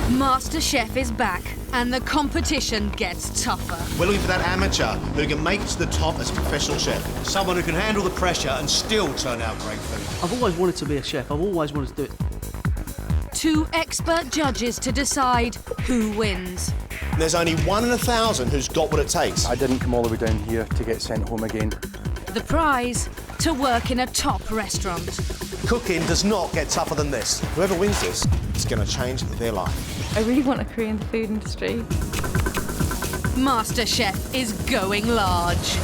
MasterChef is back, and the competition gets tougher. We're looking for that amateur who can make it to the top as a professional chef. Someone who can handle the pressure and still turn out great food. I've always wanted to be a chef. I've always wanted to do it. 2 expert judges to decide who wins. There's only 1 in 1,000 who's got what it takes. I didn't come all the way down here to get sent home again. The prize, to work in a top restaurant. Cooking does not get tougher than this. Whoever wins this, it's going to change their life. I really want a career in the food industry. MasterChef is going large.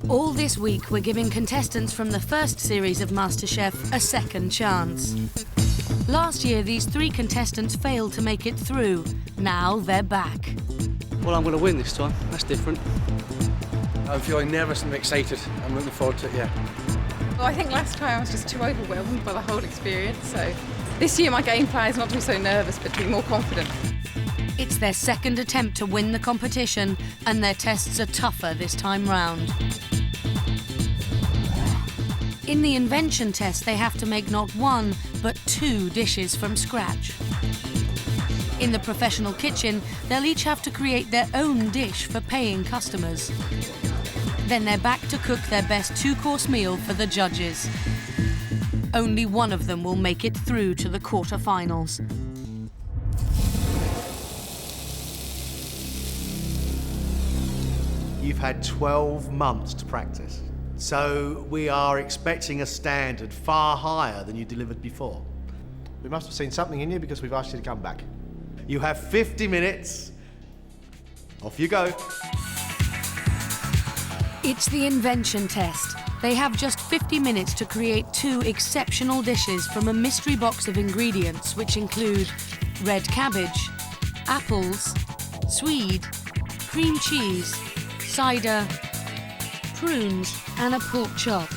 All this week, we're giving contestants from the first series of MasterChef a second chance. Last year, these 3 contestants failed to make it through. Now they're back. Well, I'm going to win this time. That's different. I'm feeling nervous and excited. I'm looking forward to it, yeah. Well, I think last time I was just too overwhelmed by the whole experience, so this year my game plan is not to be so nervous, but to be more confident. It's their second attempt to win the competition, and their tests are tougher this time round. In the Invention Test, they have to make not 1, but 2 dishes from scratch. In the professional kitchen, they'll each have to create their own dish for paying customers. Then they're back to cook their best 2-course meal for the judges. Only one of them will make it through to the quarterfinals. You've had 12 months to practice. So we are expecting a standard far higher than you delivered before. We must have seen something in you because we've asked you to come back. You have 50 minutes. Off you go. It's the Invention Test. They have just 50 minutes to create 2 exceptional dishes from a mystery box of ingredients, which include red cabbage, apples, swede, cream cheese, cider, prunes, and a pork chop.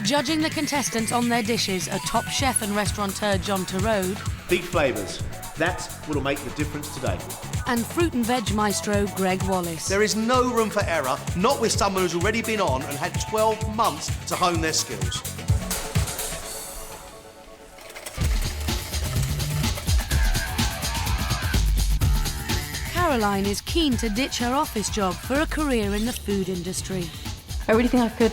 Judging the contestants on their dishes are top chef and restaurateur John Turode, Big flavours. That's what'll make the difference today. and fruit and veg maestro Greg Wallace. There is no room for error, not with someone who's already been on and had 12 months to hone their skills. Caroline is keen to ditch her office job for a career in the food industry. I really think I could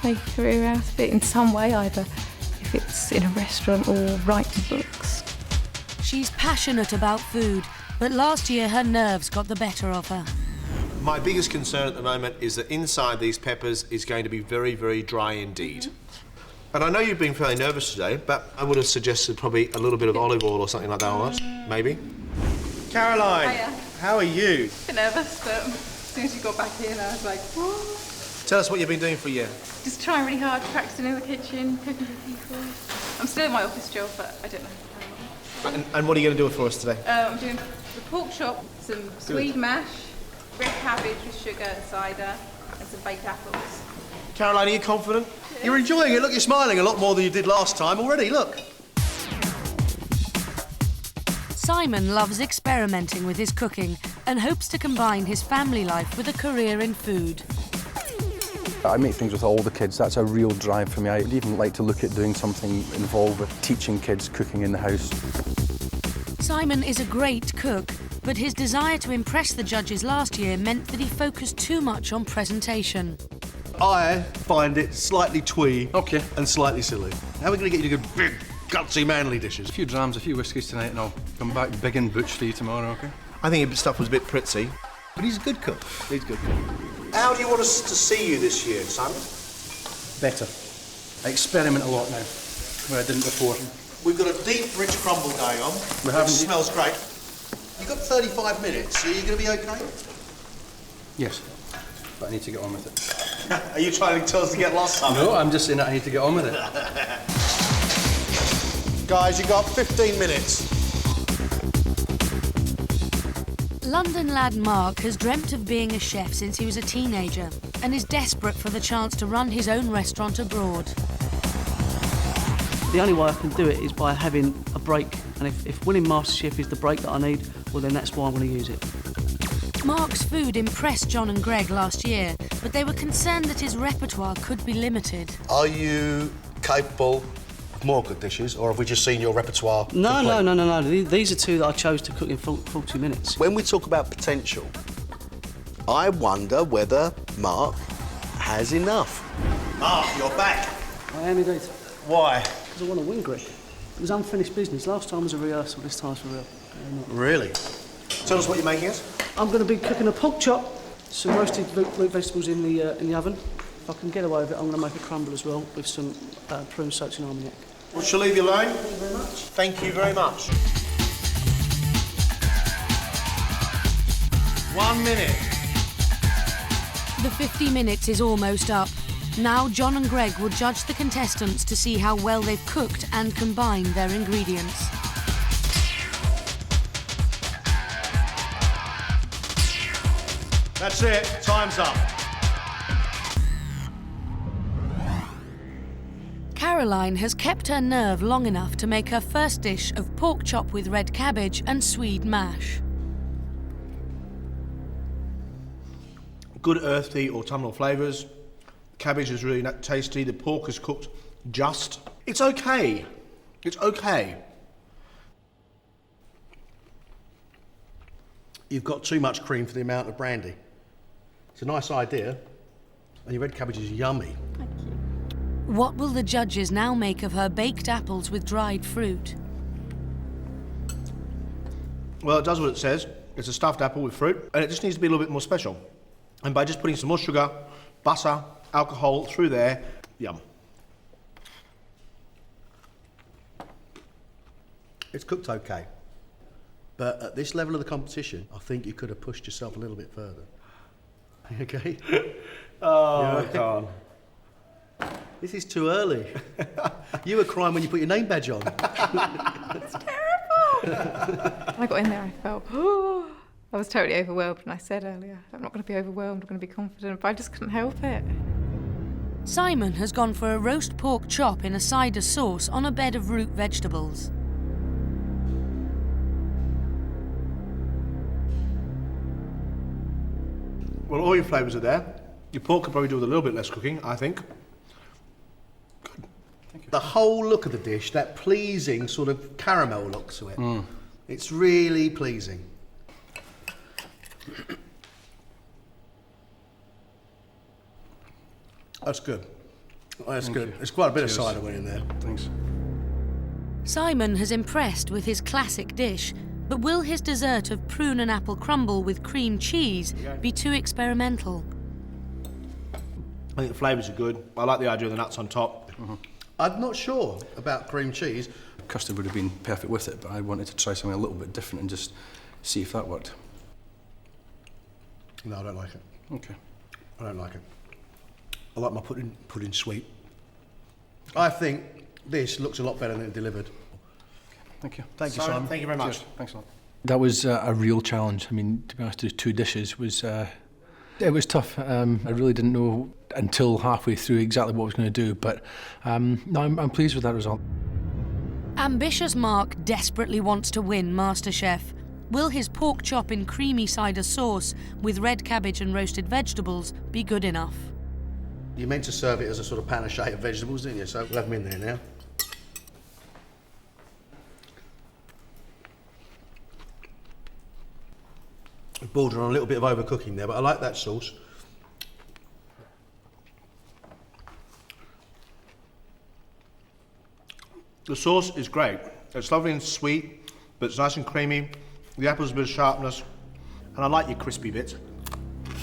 make a career out of it in some way, either if it's in a restaurant or writing books. She's passionate about food, but last year her nerves got the better of her. My biggest concern at the moment is that inside these peppers is going to be very, very dry indeed. And I know you've been fairly nervous today, but I would have suggested probably a little bit of olive oil or something like that on it, maybe. Caroline, Hiya. how are you? A bit nervous, but as soon as you got back here, I was like, whoa. Tell us what you've been doing for a year. Just trying really hard, practicing in the kitchen, cooking for people. I'm still in my office job, but I don't know how long. And what are you going to do for us today? I'm doing the pork chop, some swede mash, red cabbage with sugar and cider, and some baked apples. Caroline, are you confident? You're enjoying it. Look, you're smiling a lot more than you did last time already, look. Simon loves experimenting with his cooking and hopes to combine his family life with a career in food. I make things with all the kids. That's a real drive for me. I'd even like to look at doing something involved with teaching kids cooking in the house. Simon is a great cook, but his desire to impress the judges last year meant that he focused too much on presentation. I find it slightly twee Okay. and slightly silly. How are we going to get you to good, big, gutsy, manly dishes? A few drams, a few whiskies tonight, and I'll come back big and butch for you tomorrow, okay? I think his stuff was a bit pritzy, but he's a good cook. He's a good cook. How do you want us to see you this year, Simon? Better. I experiment a lot now, where I didn't before. We've got a deep, rich crumble going on. We're having- It smells great. You've got 35 minutes. Are you going to be okay? Yes, but I need to get on with it. Are you trying to tell us to get lost, Simon? No, I'm just saying that I need to get on with it. Guys, you've got 15 minutes. London lad Mark has dreamt of being a chef since he was a teenager and is desperate for the chance to run his own restaurant abroad. The only way I can do it is by having a break, and if winning MasterChef is the break that I need, well then that's why I'm going to use it. Mark's food impressed John and Greg last year, but they were concerned that his repertoire could be limited. Are you capable of more good dishes, or have we just seen your repertoire? No. These are two that I chose to cook in 40 minutes. When we talk about potential, I wonder whether Mark has enough. Mark, you're back. I am indeed. Why? Because I want to win, Greg. It was unfinished business. Last time was a rehearsal, this time's for real. Really? Tell us what you're making us. I'm going to be cooking a pork chop, some roasted root vegetables in the oven. If I can get away with it, I'm going to make a crumble as well with some prune soaked in armagnac. Well, shall leave you alone? Thank you very much. Thank you very much. 1 minute. The 50 minutes is almost up. Now John and Greg will judge the contestants to see how well they've cooked and combined their ingredients. That's it. Time's up. Caroline has kept her nerve long enough to make her first dish of pork chop with red cabbage and Swede mash. Good earthy autumnal flavours. Cabbage is really tasty. The pork is cooked just. It's okay. It's okay. You've got too much cream for the amount of brandy. It's a nice idea, and your red cabbage is yummy. Thank you. What will the judges now make of her baked apples with dried fruit? Well, it does what it says. It's a stuffed apple with fruit, and it just needs to be a little bit more special. And by just putting some more sugar, butter, alcohol through there, yum. It's cooked okay. But at this level of the competition, I think you could have pushed yourself a little bit further. Okay? Oh, I can't. This is too early. You were crying when you put your name badge on. It's terrible. When I got in there, I felt, I was totally overwhelmed. And I said earlier, I'm not going to be overwhelmed, I'm going to be confident, but I just couldn't help it. Simon has gone for a roast pork chop in a cider sauce on a bed of root vegetables. Well, all your flavours are there. Your pork could probably do with a little bit less cooking, I think. The whole look of the dish, that pleasing sort of caramel look to it. It's really pleasing. That's good. That's good. There's quite a bit of cider went in there. Thanks. Simon has impressed with his classic dish, but will his dessert of prune and apple crumble with cream cheese be too experimental? I think the flavours are good. I like the idea of the nuts on top. I'm not sure about cream cheese. Custard would have been perfect with it, but I wanted to try something a little bit different and just see if that worked. No, I don't like it. Okay. I don't like it. I like my pudding sweet. I think this looks a lot better than it delivered. Thank you. Thank you, Simon. Thank you very much. Cheers. Thanks a lot. That was a real challenge. I mean, to be honest, to do 2 dishes was it was tough. I really didn't know until halfway through exactly what I was going to do, but no, I'm pleased with that result. Ambitious Mark desperately wants to win MasterChef. Will his pork chop in creamy cider sauce with red cabbage and roasted vegetables be good enough? You meant to serve it as a sort of panache of vegetables, didn't you? So we'll have them in there now. Border on a little bit of overcooking there, but I like that sauce. The sauce is great. It's lovely and sweet, but it's nice and creamy. The apple's a bit of sharpness, and I like your crispy bits.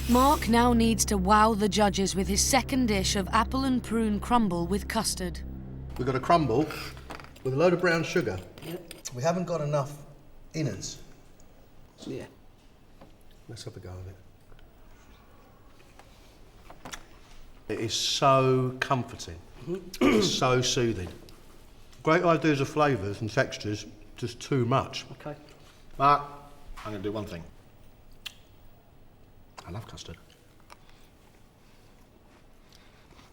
Mark now needs to wow the judges with his second dish of apple and prune crumble with custard. We've got a crumble with a load of brown sugar. We haven't got enough innards. Yeah. Let's have a go of it. It is so comforting. It's so soothing. Great ideas of flavours and textures, just too much. Okay. Mark, I'm going to do one thing. I love custard.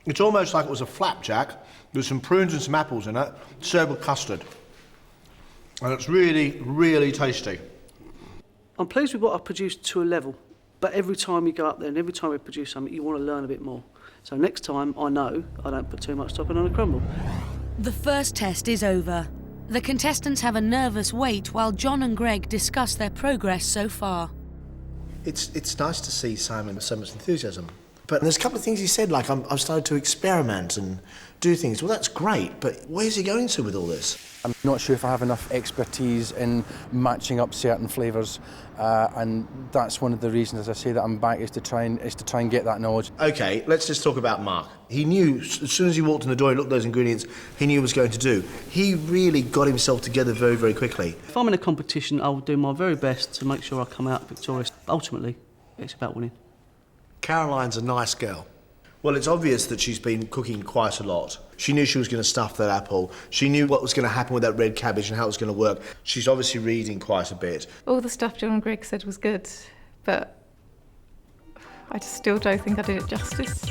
It's almost like it was a flapjack with some prunes and some apples in it, served with custard. And it's really, really tasty. I'm pleased with what I've produced to a level. But every time you go up there and every time we produce something, you want to learn a bit more. So next time, I know I don't put too much topping on a crumble. The first test is over. The contestants have a nervous wait while John and Greg discuss their progress so far. It's nice to see Simon with so much enthusiasm. But there's a couple of things he said, like I've started to experiment and do things. Well, that's great, but where's he going to with all this? I'm not sure if I have enough expertise in matching up certain flavours, and that's one of the reasons, as I say, that I'm back is to try and get that knowledge. OK, let's just talk about Mark. He knew, as soon as he walked in the door and looked at those ingredients, he knew what he was going to do. He really got himself together very, very quickly. If I'm in a competition, I'll do my very best to make sure I come out victorious. Ultimately, it's about winning. Caroline's a nice girl. Well, it's obvious that she's been cooking quite a lot. She knew she was going to stuff that apple. She knew what was going to happen with that red cabbage and how it was going to work. She's obviously reading quite a bit. All the stuff John and Greg said was good, but I just still don't think I did it justice.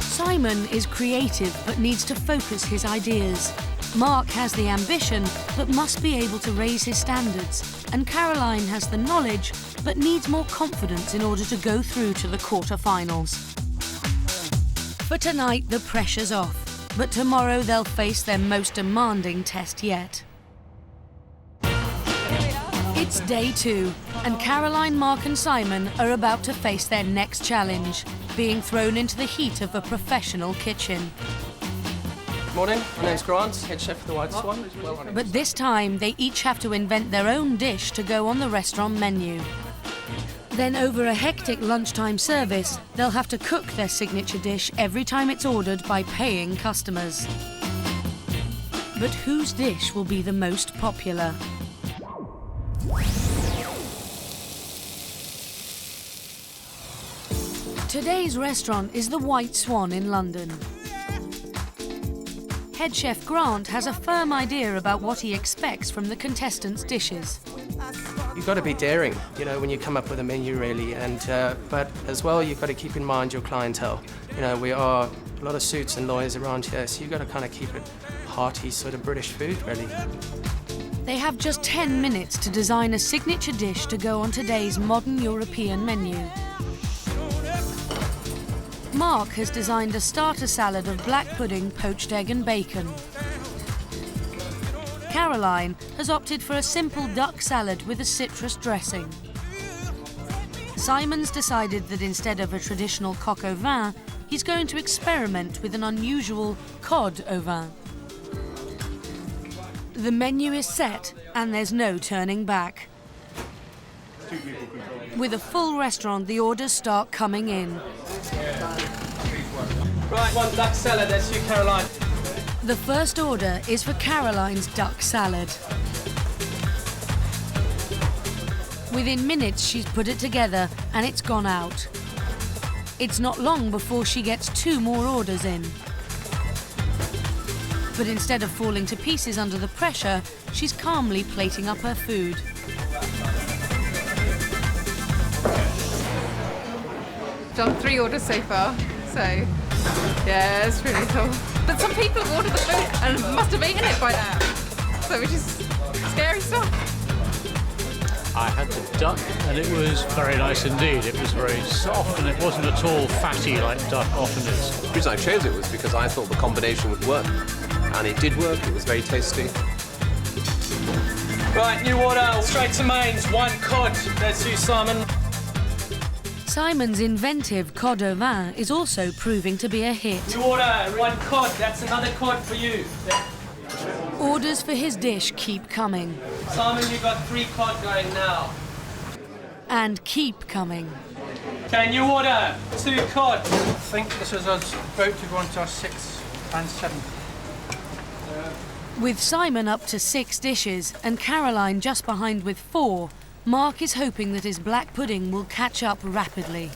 Simon is creative but needs to focus his ideas. Mark has the ambition but must be able to raise his standards. And Caroline has the knowledge but needs more confidence in order to go through to the quarterfinals. For tonight, the pressure's off, but tomorrow they'll face their most demanding test yet. It's day 2, and Caroline, Mark and Simon are about to face their next challenge, being thrown into the heat of a professional kitchen. Morning, my name's Grant, head chef for the White Swan. But this time, they each have to invent their own dish to go on the restaurant menu. Then over a hectic lunchtime service, they'll have to cook their signature dish every time it's ordered by paying customers. But whose dish will be the most popular? Today's restaurant is the White Swan in London. Head chef Grant has a firm idea about what he expects from the contestants' dishes. You've got to be daring, you know, when you come up with a menu, really, and but as well, you've got to keep in mind your clientele. You know, we are a lot of suits and lawyers around here, so you've got to kind of keep it hearty, sort of British food, really. They have just 10 minutes to design a signature dish to go on today's modern European menu. Mark has designed a starter salad of black pudding, poached egg and bacon. Caroline has opted for a simple duck salad with a citrus dressing. Simon's decided that instead of a traditional coq au vin, he's going to experiment with an unusual cod au vin. The menu is set and there's no turning back. With a full restaurant, the orders start coming in. Right, one duck salad, that's you, Caroline. The first order is for Caroline's duck salad. Within minutes, she's put it together and it's gone out. It's not long before she gets 2 more orders in. But instead of falling to pieces under the pressure, she's calmly plating up her food. Done 3 orders so far, so yeah, it's really cool. But some people have ordered the food and must have eaten it by now, so which is scary stuff. I had the duck and it was very nice indeed. It was very soft and it wasn't at all fatty like duck often is. The reason I chose it was because I thought the combination would work, and it did work. It was very tasty. Right, new order, straight to mains, 1 cod, that's you, Simon. Simon's inventive cod au vin is also proving to be a hit. New order, 1 cod, that's another cod for you. Orders for his dish keep coming. Simon, you've got 3 cod going now. And keep coming. Okay, new order, 2 cod. I think this is us about to go on to our 6th and 7th. With Simon up to 6 dishes and Caroline just behind with 4, Mark is hoping that his black pudding will catch up rapidly.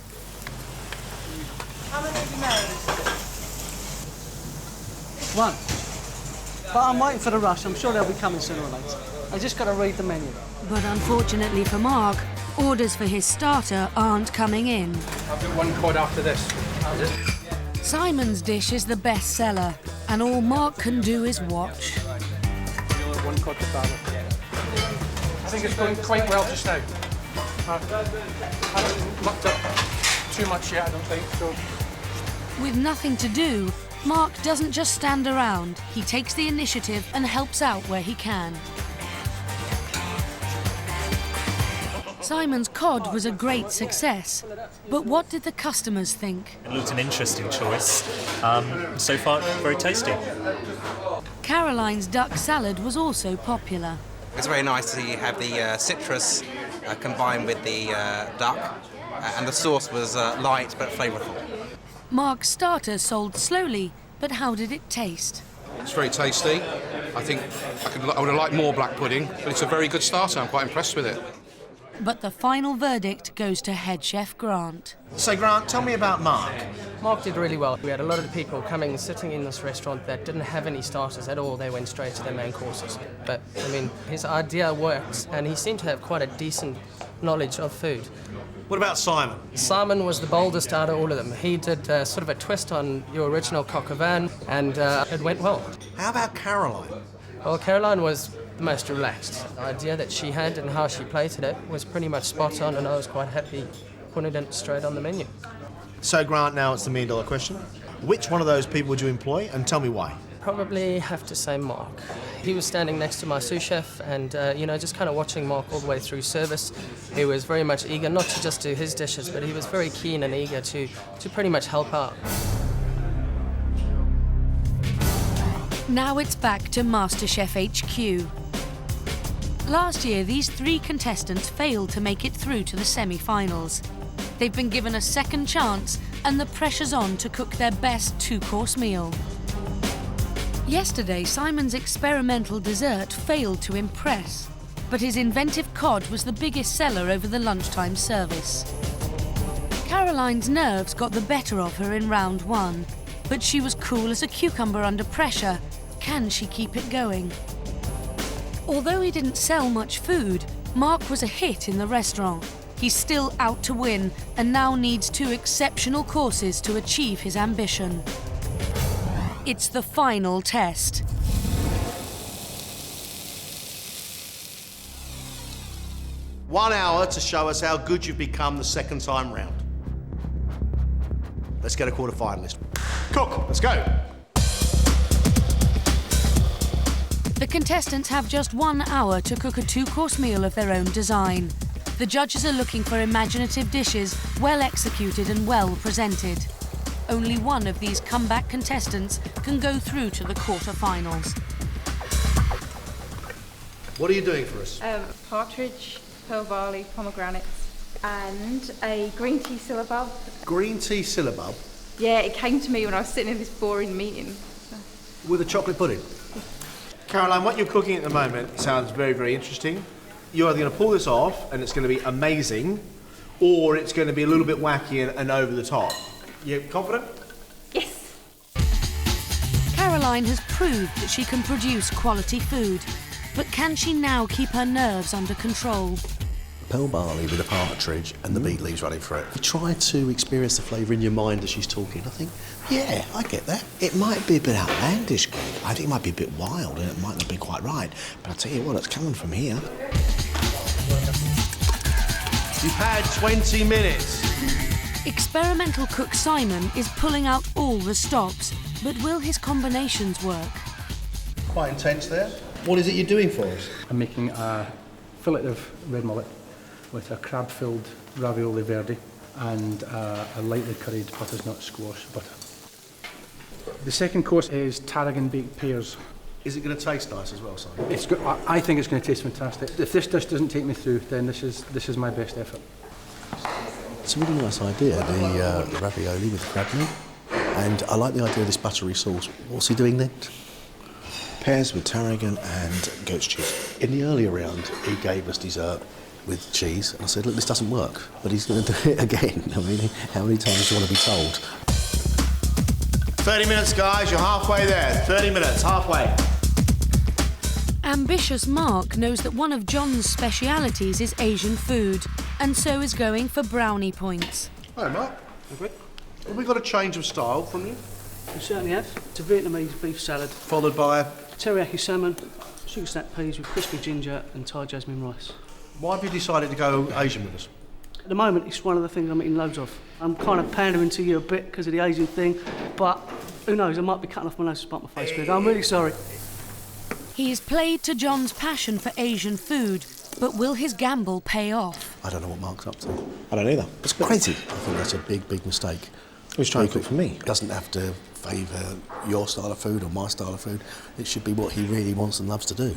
How many have you made? 1. But I'm waiting for the rush. I'm sure they'll be coming sooner or later. I just got to read the menu. But unfortunately for Mark, orders for his starter aren't coming in. I've got 1 cod after this. Simon's dish is the best seller, and all Mark can do is watch. 1 cod to balance. I think it's going quite well just now. haven't mucked up too much yet, I don't think. So. With nothing to do, Mark doesn't just stand around. He takes the initiative and helps out where he can. Simon's cod was a great success, but what did the customers think? It looked an interesting choice. So far, very tasty. Caroline's duck salad was also popular. It's very nice to have the citrus combined with the duck, and the sauce was light but flavourful. Mark's starter sold slowly, but how did it taste? It's very tasty. I think I would have liked more black pudding, but it's a very good starter. I'm quite impressed with it. But the final verdict goes to head chef Grant. So, Grant, tell me about Mark. Mark did really well. We had a lot of people coming and sitting in this restaurant that didn't have any starters at all. They went straight to their main courses. But, I mean, his idea works, and he seemed to have quite a decent knowledge of food. What about Simon? Simon was the boldest out of all of them. He did sort of a twist on your original coq au vin, and it went well. How about Caroline? Well, Caroline was the most relaxed. The idea that she had and how she plated it was pretty much spot on, and I was quite happy putting it straight on the menu. So, Grant, now it's the $1,000,000 question. Which one of those people would you employ, and tell me why? Probably have to say Mark. He was standing next to my sous chef and, just kind of watching Mark all the way through service. He was very much eager, not to just do his dishes, but he was very keen and eager to pretty much help out. Now it's back to MasterChef HQ. Last year, these 3 contestants failed to make it through to the semi-finals. They've been given a second chance, and the pressure's on to cook their best 2-course meal. Yesterday, Simon's experimental dessert failed to impress, but his inventive cod was the biggest seller over the lunchtime service. Caroline's nerves got the better of her in round 1, but she was cool as a cucumber under pressure. Can she keep it going? Although he didn't sell much food, Mark was a hit in the restaurant. He's still out to win and now needs 2 exceptional courses to achieve his ambition. It's the final test. One hour to show us how good you've become the second time round. Let's get a quarter-finalist. Cook, let's go. The contestants have just 1 hour to cook a 2-course meal of their own design. The judges are looking for imaginative dishes, well executed and well presented. Only one of these comeback contestants can go through to the quarter-finals. What are you doing for us? Partridge, pearl barley, pomegranates, and a green tea syllabub. Green tea syllabub? Yeah, it came to me when I was sitting in this boring meeting. With a chocolate pudding? Caroline, what you're cooking at the moment sounds very, very interesting. You're either going to pull this off and it's going to be amazing, or it's going to be a little bit wacky and over the top. You confident? Yes. Caroline has proved that she can produce quality food, but can she now keep her nerves under control? Pearl barley with a partridge and the beet leaves running through it. You try to experience the flavour in your mind as she's talking. I think, yeah, I get that. It might be a bit outlandish, Greg. I think it might be a bit wild and it might not be quite right. But I'll tell you what, it's coming from here. You've had 20 minutes. Experimental cook Simon is pulling out all the stops, but will his combinations work? Quite intense there. What is it you're doing for us? I'm making a fillet of red mullet with a crab-filled ravioli verde and a lightly curried butternut squash butter. The second course is tarragon baked pears. Is it going to taste nice as well, Simon? It's good. I think it's going to taste fantastic. If this dish doesn't take me through, then this is my best effort. It's a really nice idea, the ravioli with the crab meat. And I like the idea of this buttery sauce. What's he doing then? Pears with tarragon and goat's cheese. In the earlier round, he gave us dessert with cheese. And I said, look, this doesn't work. But he's going to do it again. I mean, how many times do you want to be told? 30 minutes, guys. You're halfway there. 30 minutes, halfway. Ambitious Mark knows that one of John's specialities is Asian food, and so is going for brownie points. Hi, Mark. Okay. Have we got a change of style from you? We certainly have. It's a Vietnamese beef salad. Followed by? Teriyaki salmon, sugar snap peas with crispy ginger and Thai jasmine rice. Why have you decided to go Asian with us? At the moment, it's one of the things I'm eating loads of. I'm kind of pandering to you a bit because of the Asian thing, but who knows, I might be cutting off my nose to spite my face big. I'm really sorry. He's played to John's passion for Asian food, but will his gamble pay off? I don't know what Mark's up to. I don't either. It's crazy. I think that's a big, big mistake. He's trying to cook for me. It doesn't have to favour your style of food or my style of food. It should be what he really wants and loves to do.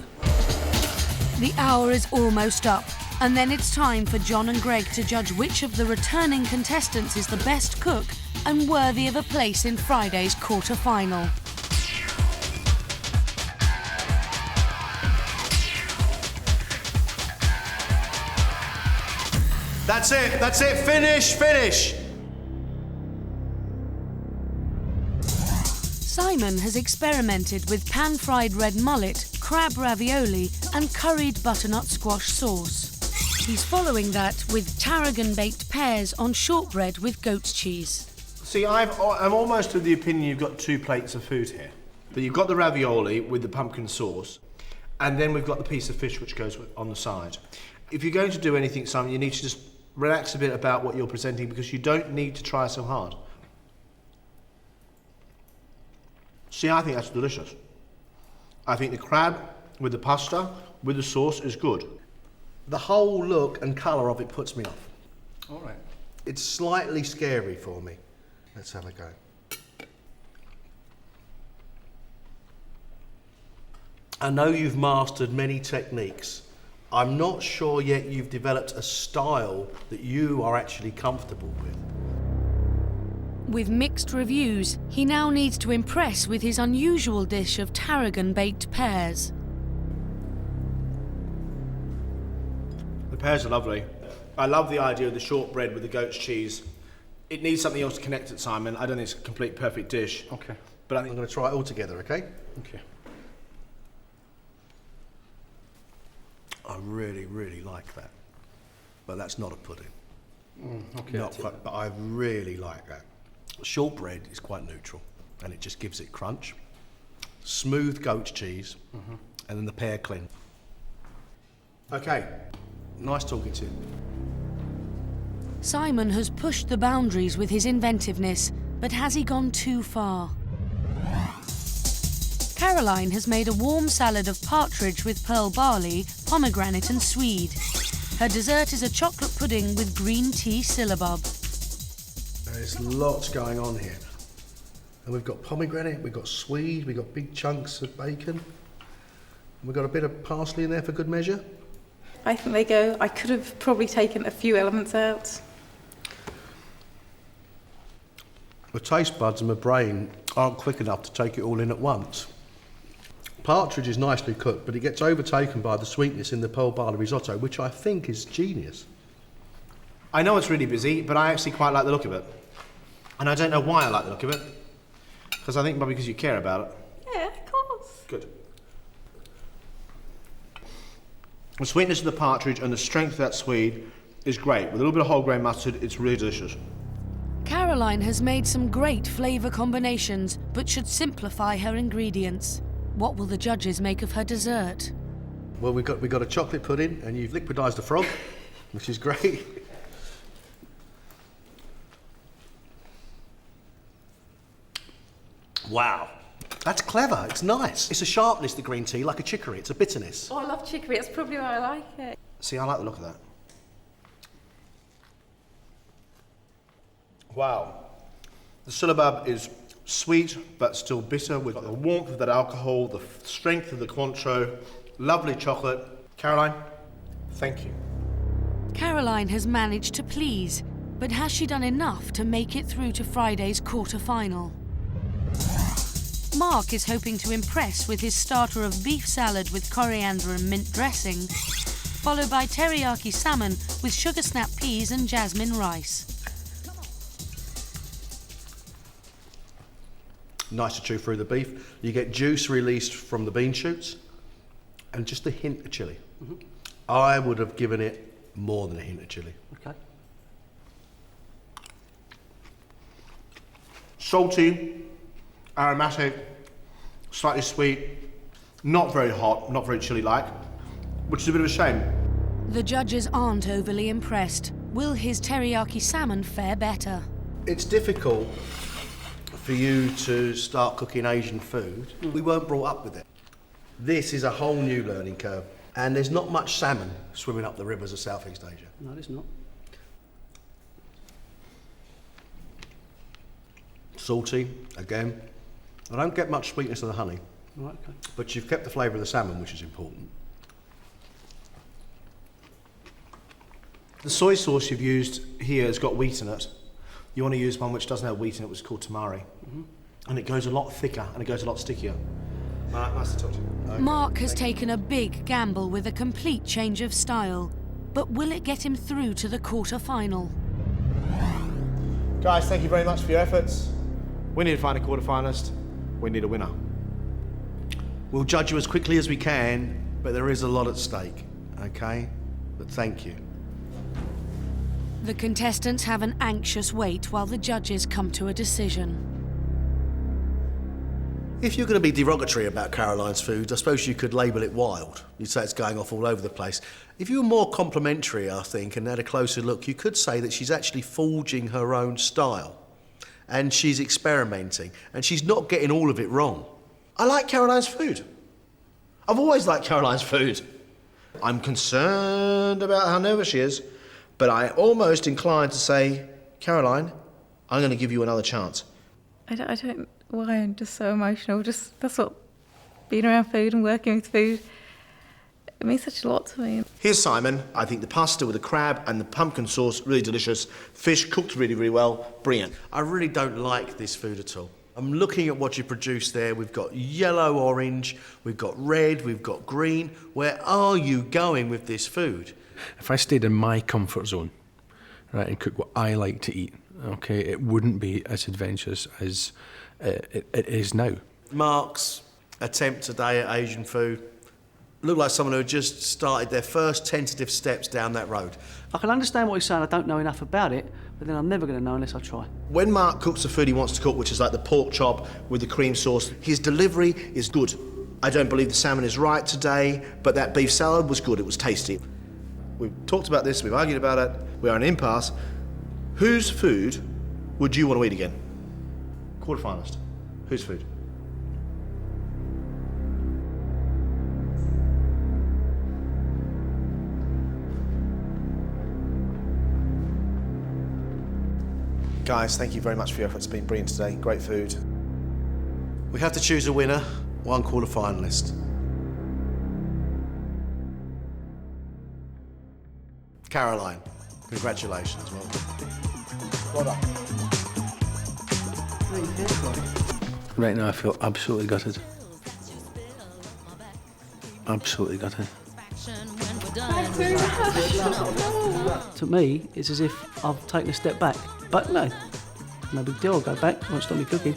The hour is almost up, and then it's time for John and Greg to judge which of the returning contestants is the best cook and worthy of a place in Friday's quarter-final. That's it, finish! Simon has experimented with pan-fried red mullet, crab ravioli and curried butternut squash sauce. He's following that with tarragon-baked pears on shortbread with goat's cheese. See, I'm almost of the opinion you've got 2 plates of food here. But you've got the ravioli with the pumpkin sauce, and then we've got the piece of fish which goes on the side. If you're going to do anything, Simon, you need to just relax a bit about what you're presenting because you don't need to try so hard. See, I think that's delicious. I think the crab with the pasta, with the sauce is good. The whole look and colour of it puts me off. All right. It's slightly scary for me. Let's have a go. I know you've mastered many techniques. I'm not sure yet you've developed a style that you are actually comfortable with. With mixed reviews, he now needs to impress with his unusual dish of tarragon-baked pears. The pears are lovely. I love the idea of the shortbread with the goat's cheese. It needs something else to connect it, Simon. I don't think it's a complete perfect dish. Okay. But I think I'm going to try it all together, okay? Okay. I really, really like that. But that's not a pudding. Okay. Not quite, but I really like that. Shortbread is quite neutral, and it just gives it crunch. Smooth goat's cheese, and then the pear clean. Okay, nice talking to you. Simon has pushed the boundaries with his inventiveness, but has he gone too far? Caroline has made a warm salad of partridge with pearl barley, pomegranate and swede. Her dessert is a chocolate pudding with green tea syllabub. There's lots going on here. And we've got pomegranate, we've got swede, we've got big chunks of bacon. And we've got a bit of parsley in there for good measure. I think they go. I could have probably taken a few elements out. My taste buds and my brain aren't quick enough to take it all in at once. Partridge is nicely cooked, but it gets overtaken by the sweetness in the pearl barley risotto, which I think is genius. I know it's really busy, but I actually quite like the look of it. And I don't know why I like the look of it. Because I think probably because you care about it. Yeah, of course. Good. The sweetness of the partridge and the strength of that swede is great. With a little bit of whole grain mustard, it's really delicious. Caroline has made some great flavour combinations, but should simplify her ingredients. What will the judges make of her dessert? Well, we've got a chocolate pudding, and you've liquidised the frog, which is great. Wow, that's clever. It's nice. It's a sharpness, the green tea, like a chicory. It's a bitterness. Oh, I love chicory. That's probably why I like it. See, I like the look of that. Wow. The syllabub is sweet, but still bitter, with the warmth of that alcohol, the strength of the Cointreau, lovely chocolate. Caroline, thank you. Caroline has managed to please, but has she done enough to make it through to Friday's quarter-final? Mark is hoping to impress with his starter of beef salad with coriander and mint dressing, followed by teriyaki salmon with sugar snap peas and jasmine rice. Nice to chew through the beef. You get juice released from the bean shoots and just a hint of chilli. I would have given it more than a hint of chilli. Okay. Salty, aromatic, slightly sweet, not very hot, not very chilli-like, which is a bit of a shame. The judges aren't overly impressed, Will his teriyaki salmon fare better? It's difficult for you to start cooking Asian food. We weren't brought up with it. This is a whole new learning curve, and there's not much salmon swimming up the rivers of Southeast Asia. No, there's not. Salty, again. I don't get much sweetness of the honey, Right, okay. but you've kept the flavour of the salmon, which is important. The soy sauce you've used here has got wheat in it. You want to use one which doesn't have wheat in it, which is called tamari. And it goes a lot thicker and it goes a lot stickier. Nice to talk to you. Okay. Mark has taken a big gamble with a complete change of style, but will it get him through to the quarter-final? Guys, thank you very much for your efforts. We need to find a quarter-finalist. We need a winner. We'll judge you as quickly as we can, but there is a lot at stake, okay? But thank you. The contestants have an anxious wait while the judges come to a decision. If you're going to be derogatory about Caroline's food, I suppose you could label it wild. You'd say it's going off all over the place. If you were more complimentary, I think, and had a closer look, you could say that she's actually forging her own style. And she's experimenting, and she's not getting all of it wrong. I like Caroline's food. I've always liked Caroline's food. I'm concerned about how nervous she is, but I'm almost inclined to say, Caroline, I'm going to give you another chance. I don't why I'm just so emotional. Just that's what being around food and working with food, it means such a lot to me. Here's Simon. I think the pasta with the crab and the pumpkin sauce, really delicious. Fish cooked really, really well. Brilliant. I really don't like this food at all. I'm looking at what you produced there. We've got yellow, orange, we've got red, we've got green. Where are you going with this food? If I stayed in my comfort zone, right, and cook what I like to eat, okay, it wouldn't be as adventurous as it is now. Mark's attempt today at Asian food looked like someone who had just started their first tentative steps down that road. I can understand what he's saying. I don't know enough about it, but then I'm never going to know unless I try. When Mark cooks the food he wants to cook, which is like the pork chop with the cream sauce, his delivery is good. I don't believe the salmon is right today, but that beef salad was good. It was tasty. We've talked about this, we've argued about it, we are in an impasse. Whose food would you want to eat again? Quarterfinalist. Whose food? Guys, thank you very much for your efforts. It's been brilliant today. Great food. We have to choose a winner, one quarterfinalist. Caroline, congratulations. Well done. Right now I feel absolutely gutted. Absolutely gutted. To me, it's as if I've taken a step back. But no big deal, I'll go back, won't stop me cooking.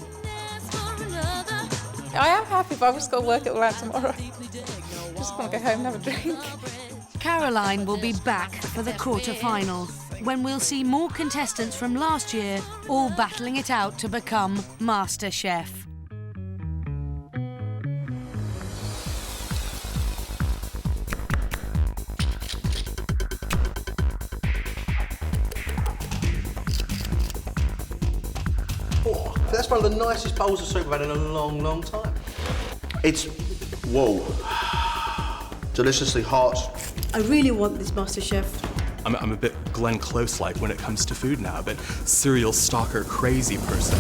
I am happy, but I've just got to work it all out tomorrow. Just want to go home and have a drink. Caroline will be back for the quarter-final, when we'll see more contestants from last year all battling it out to become MasterChef. Oh, that's one of the nicest bowls of soup I've had in a long, long time. It's, whoa, deliciously hot. I really want this MasterChef. I'm a bit Glenn Close-like when it comes to food now, but cereal stalker crazy person.